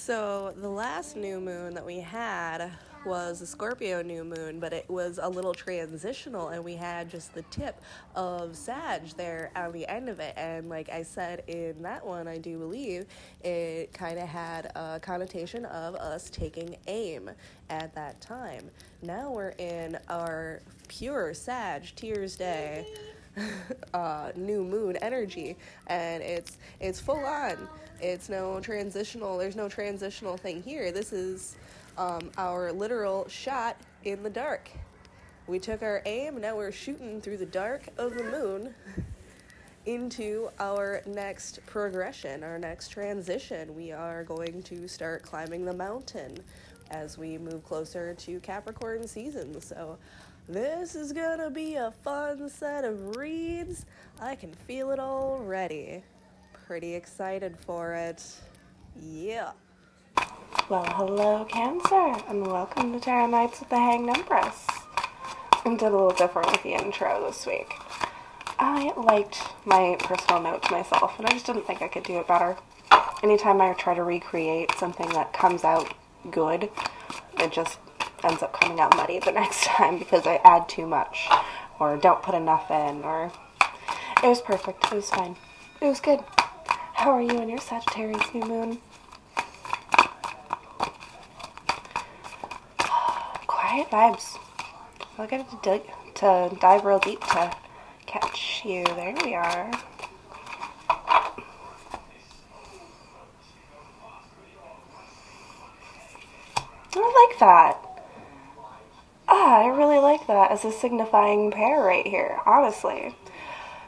So the last new moon that we had was the Scorpio new moon, but it was a little transitional, and we had just the tip of Sag there on the end of it. And like I said in that one, I do believe it kind of had a connotation of us taking aim at that time. Now we're in our pure Sag Tears Day new moon energy, and it's full on. It's no transitional. There's no transitional thing here. This is our literal shot in the dark. We took our aim. Now we're shooting through the dark of the moon into our next progression, our next transition. We are going to start climbing the mountain as we move closer to Capricorn season. So this is gonna be a fun set of reads. I can feel it already. Pretty excited for it. Yeah. Well, hello, Cancer, and welcome to Tarot Nights with the Hanged Empress. I did a little different with the intro this week. I liked my personal note to myself, and I just didn't think I could do it better. Anytime I try to recreate something that comes out good, it just ends up coming out muddy the next time because I add too much, or don't put enough in, or... It was perfect. It was fine. It was good. How are you in your Sagittarius new moon? Quiet vibes. I got to dive real deep to catch you. There we are. I like that. I really like that as a signifying pair right here, honestly.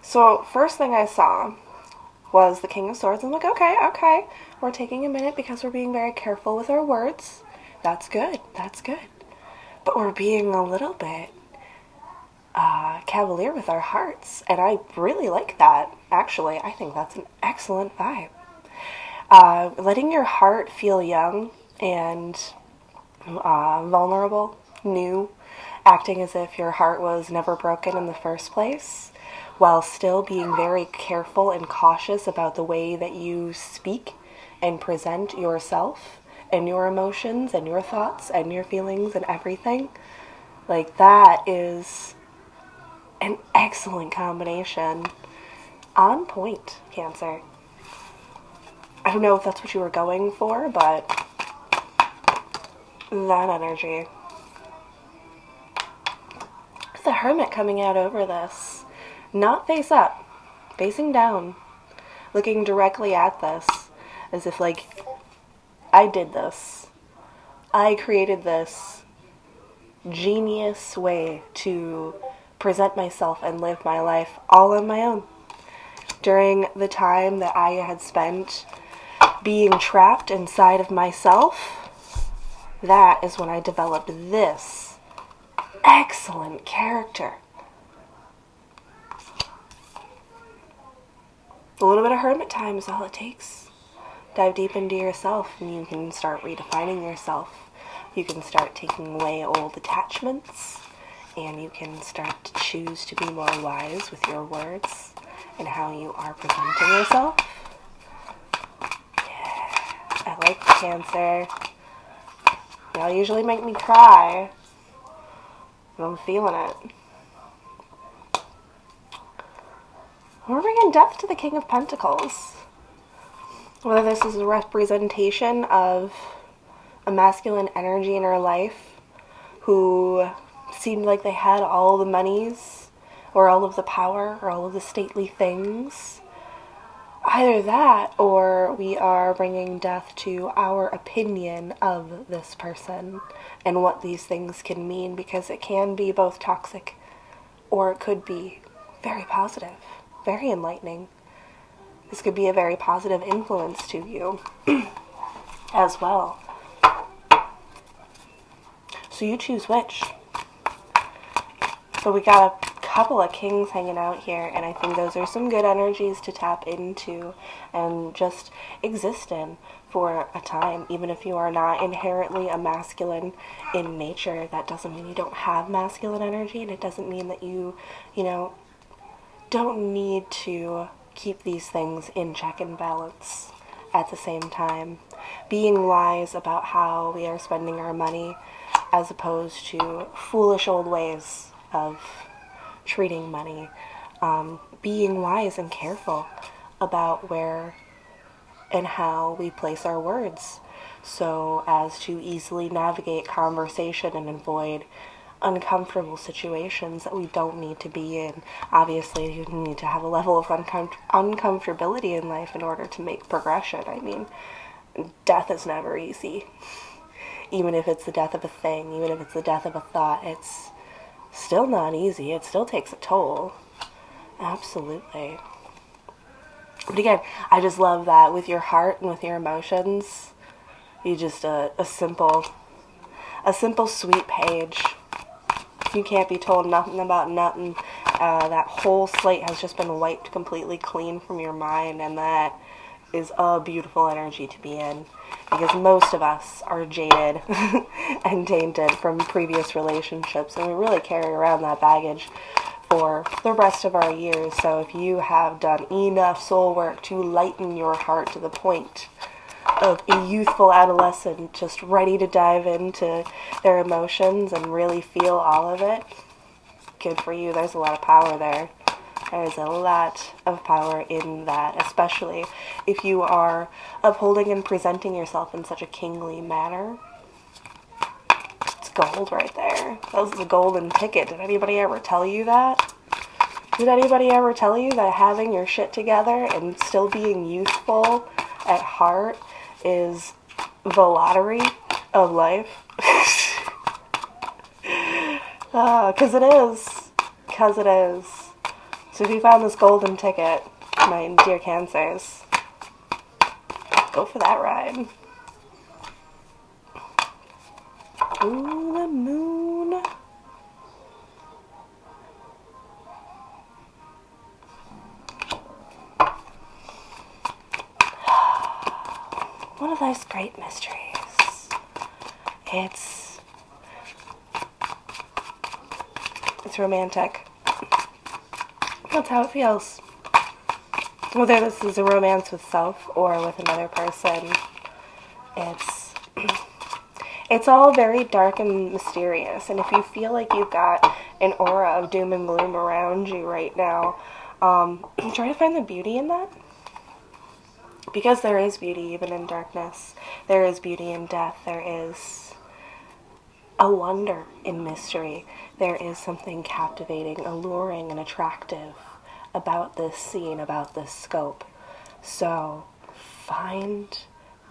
So, first thing I saw was the King of Swords. I'm like, okay. We're taking a minute because we're being very careful with our words. That's good. But we're being a little bit cavalier with our hearts. And I really like that, actually. I think that's an excellent vibe. Letting your heart feel young and vulnerable, new, acting as if your heart was never broken in the first place, while still being very careful and cautious about the way that you speak and present yourself and your emotions and your thoughts and your feelings and everything. Like, that is an excellent combination. On point, Cancer. I don't know if that's what you were going for, but that energy. The Hermit coming out over this. Not face up, facing down, looking directly at this, as if like, I did this. I created this genius way to present myself and live my life all on my own. During the time that I had spent being trapped inside of myself, that is when I developed this excellent character. A little bit of hermit time is all it takes. Dive deep into yourself and you can start redefining yourself. You can start taking away old attachments, and you can start to choose to be more wise with your words and how you are presenting yourself. Yeah, I like Cancer. Y'all usually make me cry, but I'm feeling it. We're bringing death to the King of Pentacles. Whether this is a representation of a masculine energy in our life who seemed like they had all the monies or all of the power or all of the stately things. Either that, or we are bringing death to our opinion of this person and what these things can mean, because it can be both toxic or it could be very positive. Very enlightening. This could be a very positive influence to you as well. So you choose which. So we got a couple of kings hanging out here, and I think those are some good energies to tap into and just exist in for a time. Even if you are not inherently a masculine in nature, that doesn't mean you don't have masculine energy, and it doesn't mean that you don't need to keep these things in check and balance at the same time. Being wise about how we are spending our money as opposed to foolish old ways of treating money. Being wise and careful about where and how we place our words so as to easily navigate conversation and avoid uncomfortable situations that we don't need to be in. Obviously, you need to have a level of uncomfortability in life in order to make progression. I mean, death is never easy. Even if it's the death of a thing, even if it's the death of a thought, it's still not easy. It still takes a toll. Absolutely. But again, I just love that with your heart and with your emotions, you just a simple sweet page. You can't be told nothing about nothing. That whole slate has just been wiped completely clean from your mind, and that is a beautiful energy to be in, because most of us are jaded and tainted from previous relationships, and we really carry around that baggage for the rest of our years. So if you have done enough soul work to lighten your heart to the point of a youthful adolescent just ready to dive into their emotions and really feel all of it, good for you. There's a lot of power there. There's a lot of power in that, especially if you are upholding and presenting yourself in such a kingly manner. It's gold right there. That was the golden ticket. Did anybody ever tell you that? Did anybody ever tell you that having your shit together and still being youthful at heart is the lottery of life? Because it is. Because it is. So if you found this golden ticket, my dear Cancers, go for that ride. Ooh, the moon. One of life's great mysteries. It's romantic. That's how it feels. Whether this is a romance with self or with another person, it's all very dark and mysterious. And if you feel like you've got an aura of doom and gloom around you right now, try to find the beauty in that. Because there is beauty even in darkness. There is beauty in death. There is a wonder in mystery. There is something captivating, alluring, and attractive about this scene, about this scope. So find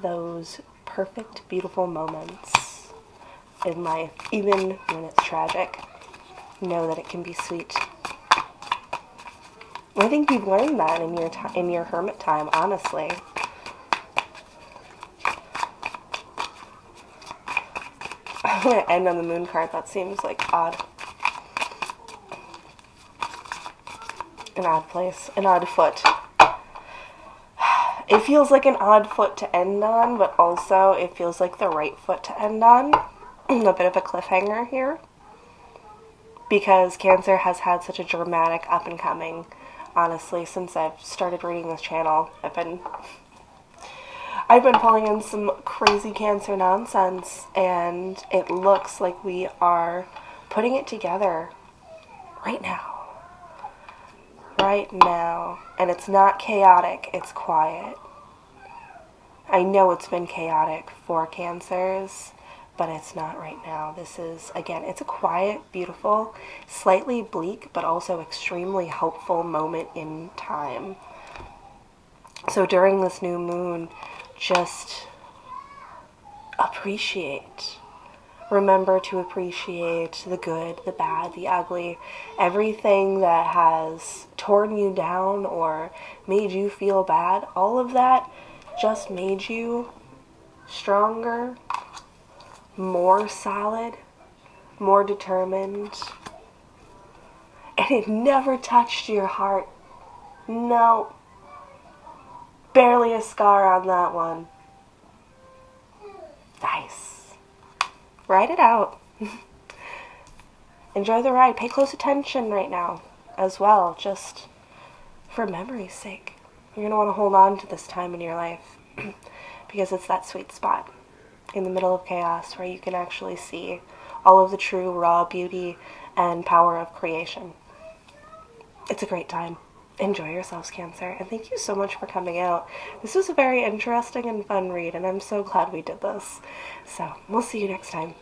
those perfect, beautiful moments in life, even when it's tragic. Know that it can be sweet. I think you've learned that in your hermit time, honestly. I'm going to end on the moon card. That seems like odd. An odd place. An odd foot. It feels like an odd foot to end on, but also it feels like the right foot to end on. A bit of a cliffhanger here. Because Cancer has had such a dramatic up and coming. Honestly, since I've started reading this channel, I've been pulling in some crazy Cancer nonsense, and it looks like we are putting it together right now. Right now. And it's not chaotic, it's quiet. I know it's been chaotic for Cancers, but it's not right now. This is, again, it's a quiet, beautiful, slightly bleak, but also extremely helpful moment in time. So during this new moon, just appreciate. Remember to appreciate the good, the bad, the ugly, everything that has torn you down or made you feel bad. All of that just made you stronger, more solid, more determined. And it never touched your heart. No. Barely a scar on that one. Nice. Ride it out. Enjoy the ride. Pay close attention right now as well, just for memory's sake. You're going to want to hold on to this time in your life. because it's that sweet spot in the middle of chaos where you can actually see all of the true raw beauty and power of creation. It's a great time. Enjoy yourselves, Cancer, and thank you so much for coming out. This was a very interesting and fun read, and I'm so glad we did this. So, we'll see you next time.